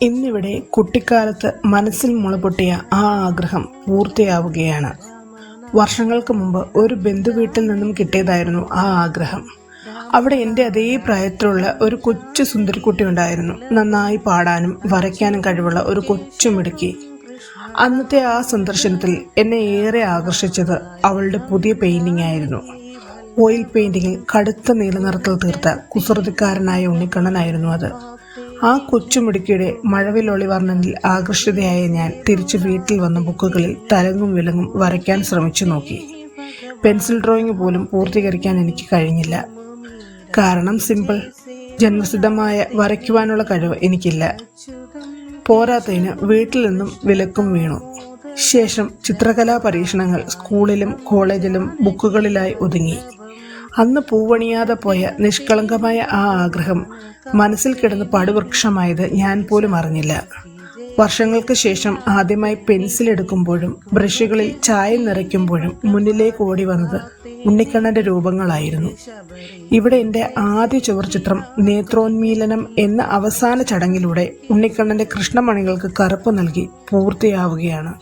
ഇന്നിവിടെ കുട്ടിക്കാലത്ത് മനസ്സിൽ മുളപൊട്ടിയ ആ ആഗ്രഹം പൂർത്തിയാവുകയാണ്. വർഷങ്ങൾക്ക് മുമ്പ് ഒരു ബന്ധുവീട്ടിൽ നിന്നും കിട്ടിയതായിരുന്നു ആ ആഗ്രഹം. അവിടെ എൻ്റെ അതേ പ്രായത്തിലുള്ള ഒരു കൊച്ചു സുന്ദരിക്കുട്ടി ഉണ്ടായിരുന്നു. നന്നായി പാടാനും വരയ്ക്കാനും കഴിവുള്ള ഒരു കൊച്ചു മിടുക്കി. അന്നത്തെ ആ സന്ദർശനത്തിൽ എന്നെ ഏറെ ആകർഷിച്ചത് അവളുടെ പുതിയ പെയിന്റിംഗ് ആയിരുന്നു. ഓയിൽ പെയിന്റിങ്ങിൽ കടുത്ത നീലനിറത്തിൽ തീർത്ത കുസൃതിക്കാരനായ ഉണ്ണിക്കണ്ണനായിരുന്നു അത്. ആ കൊച്ചുമിടുക്കിയുടെ മഴവിലൊളി വർണ്ണനിൽ ആകർഷിതയായ ഞാൻ തിരിച്ച് വീട്ടിൽ വന്ന ബുക്കുകളിൽ തലങ്ങും വിലങ്ങും വരയ്ക്കാൻ ശ്രമിച്ചു നോക്കി. പെൻസിൽ ഡ്രോയിങ് പോലും പൂർത്തീകരിക്കാൻ എനിക്ക് കഴിഞ്ഞില്ല. കാരണം സിമ്പിൾ, ജന്മസിദ്ധമായ വരയ്ക്കുവാനുള്ള കഴിവ് എനിക്കില്ല. പോരാത്തതിന് വീട്ടിൽ നിന്നും വിലക്കും വീണു. ശേഷം ചിത്രകലാ പരീക്ഷണങ്ങൾ സ്കൂളിലും കോളേജിലും ബുക്കുകളിലായി ഒതുങ്ങി. അന്ന് പൂവണിയാതെ പോയ നിഷ്കളങ്കമായ ആ ആഗ്രഹം മനസ്സിൽ കിടന്ന് പടുവൃക്ഷമായത് ഞാൻ പോലും അറിഞ്ഞില്ല. വർഷങ്ങൾക്ക് ശേഷം ആദ്യമായി പെൻസിൽ എടുക്കുമ്പോഴും ബ്രഷുകളിൽ ചായം നിറയ്ക്കുമ്പോഴും മുന്നിലേക്ക് ഓടി വന്നത് ഉണ്ണിക്കണ്ണന്റെ രൂപങ്ങളായിരുന്നു. ഇവിടെ എൻ്റെ ആദ്യ ചുവർചിത്രം നേത്രോന്മീലനം എന്ന അവസാന ചടങ്ങിലൂടെ ഉണ്ണിക്കണ്ണന്റെ കൃഷ്ണമണികൾക്ക് കറുപ്പ് നൽകി പൂർത്തിയാവുകയാണ്.